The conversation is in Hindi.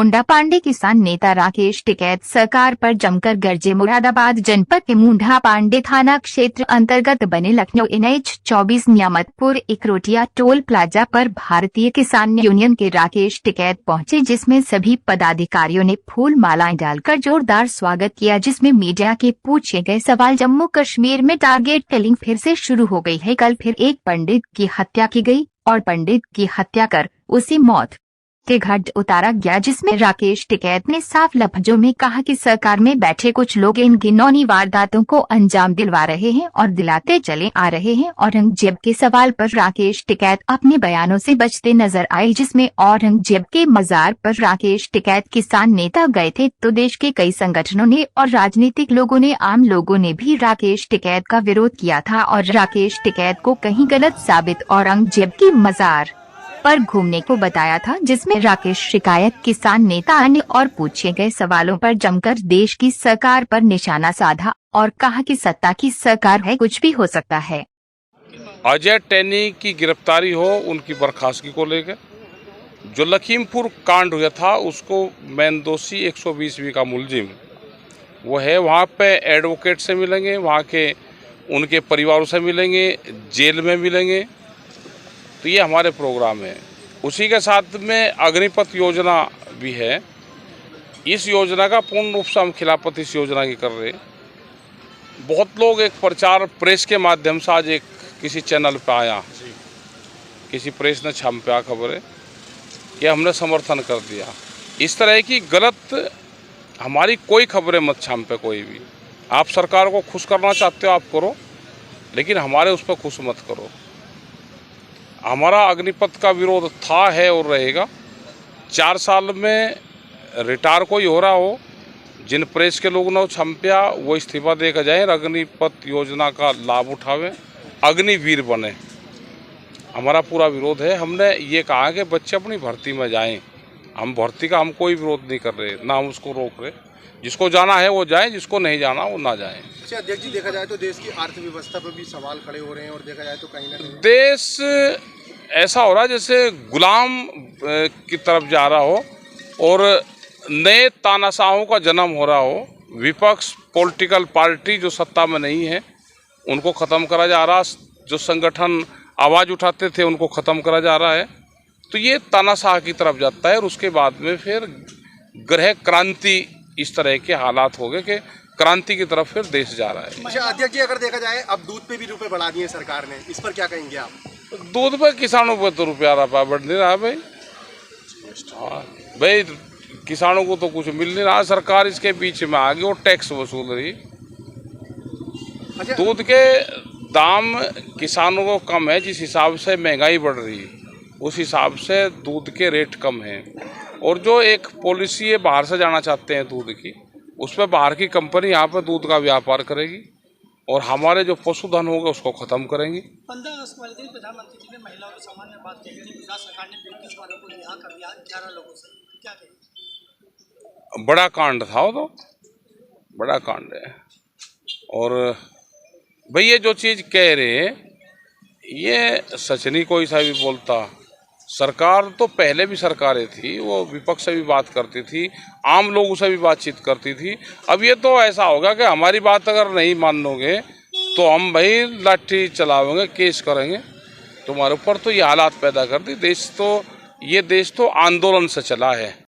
मुंडा पांडे। किसान नेता राकेश टिकैत सरकार पर जमकर गरजे। मुरादाबाद जनपद के मुंडा पांडे थाना क्षेत्र अंतर्गत बने Lucknow NH-24 Niyamatpur Ikrotiya toll plaza पर भारतीय किसान यूनियन के राकेश टिकैत पहुंचे, जिसमें सभी पदाधिकारियों ने फूल मालाएं डालकर जोरदार स्वागत किया। जिसमें मीडिया के पूछे गए सवाल, जम्मू कश्मीर में टारगेट किलिंग फिर से शुरू हो गई है। कल फिर एक पंडित की हत्या की गई और पंडित की हत्या कर उसी मौत के घाट उतारा गया, जिसमें राकेश टिकैत ने साफ लफ्जों में कहा कि सरकार में बैठे कुछ लोग इन घिनौनी वारदातों को अंजाम दिलवा रहे हैं और दिलाते चले आ रहे हैं। औरंगजेब के सवाल पर राकेश टिकैत अपने बयानों से बचते नजर आए, जिसमें औरंगजेब के मजार पर राकेश टिकैत किसान नेता गए थे तो देश के कई संगठनों ने और राजनीतिक लोगों ने, आम लोगों ने भी राकेश टिकैत का विरोध किया था और राकेश टिकैत को कहीं गलत साबित औरंगजेब की मजार पर घूमने को बताया था। जिसमें राकेश शिकायत किसान नेता अन्य और पूछे गए सवालों पर जमकर देश की सरकार पर निशाना साधा और कहा कि सत्ता की सरकार है, कुछ भी हो सकता है। अजय टैनी की गिरफ्तारी हो, उनकी बर्खास्तगी को लेकर जो लखीमपुर कांड हुआ था उसको मेन दोषी 120 का मुलजिम वो है, वहाँ पे एडवोकेट से मिलेंगे, वहाँ के उनके परिवारों से मिलेंगे, जेल में मिलेंगे। तो ये हमारे प्रोग्राम है। उसी के साथ में अग्निपथ योजना भी है। इस योजना का पूर्ण रूप से हम खिलाफत इस योजना की कर रहे हैं। बहुत लोग एक प्रचार प्रेस के माध्यम से आज एक किसी चैनल पे आया, किसी प्रेस ने छापा खबर है कि हमने समर्थन कर दिया। इस तरह की गलत हमारी कोई खबरें मत छापे कोई भी। आप सरकार को खुश करना चाहते हो आप करो, लेकिन हमारे उस पर खुश मत करो। हमारा अग्निपथ का विरोध था, है और रहेगा। 4 साल में रिटायर कोई हो रहा हो, जिन प्रेस के लोगों ने छापा वो इस्तीफा देकर जाए, अग्निपथ योजना का लाभ उठावें, अग्निवीर बने। हमारा पूरा विरोध है। हमने ये कहा कि बच्चे अपनी भर्ती में जाएं। हम भर्ती का हम कोई विरोध नहीं कर रहे, ना हम उसको रोक रहे। जिसको जाना है वो जाए, जिसको नहीं जाना वो ना जाए। अच्छा अध्यक्ष जी, देखा जाए तो देश की अर्थव्यवस्था पर भी सवाल खड़े हो रहे हैं और देखा जाए तो कहीं ना कहीं देश ऐसा हो रहा है जैसे गुलाम की तरफ जा रहा हो और नए तानाशाहों का जन्म हो रहा हो। विपक्ष पॉलिटिकल पार्टी जो सत्ता में नहीं है उनको ख़त्म करा जा रहा, जो संगठन आवाज़ उठाते थे उनको ख़त्म करा जा रहा है। तो ये तानाशाह की तरफ जाता है और उसके बाद में फिर गृह क्रांति, इस तरह के हालात हो गए कि क्रांति की तरफ फिर देश जा रहा है। अच्छा अध्यक्ष जी, अगर देखा जाए अब दूध पे भी रुपए बढ़ा दिए सरकार ने, इस पर क्या कहेंगे आप? दूध पे किसानों पे तो रुपया रहा बढ़ नहीं रहा भाई। हाँ भाई, किसानों को तो कुछ मिल नहीं रहा। सरकार इसके बीच में आ गई और टैक्स वसूल रही। अच्छा, दूध के दाम किसानों को कम है, जिस हिसाब से महंगाई बढ़ रही है उस हिसाब से दूध के रेट कम हैं। और जो एक पॉलिसी है बाहर से जाना चाहते हैं दूध की, उस पर बाहर की कंपनी यहाँ पर दूध का व्यापार करेगी और हमारे जो पशुधन होगा उसको ख़त्म करेंगी। 15 अगस्त वाले दिन प्रधानमंत्री जी ने महिलाओं के सम्मान में बात की, गुजरात सरकार ने 35 वालों को रिहा कर दिया 11 लोगों से, क्या कहेंगे? बड़ा कांड था वो, तो बड़ा कांड है। और भाई ये जो चीज़ कह रहे हैं ये सच नहीं कोई सा भी बोलता। सरकार तो पहले भी सरकारें थी, वो विपक्ष से भी बात करती थी, आम लोगों से भी बातचीत करती थी। अब ये तो ऐसा होगा कि हमारी बात अगर नहीं मानोगे तो हम भाई लाठी चलाएंगे, केस करेंगे तुम्हारे ऊपर। तो ये हालात पैदा कर दी। देश तो आंदोलन से चला है।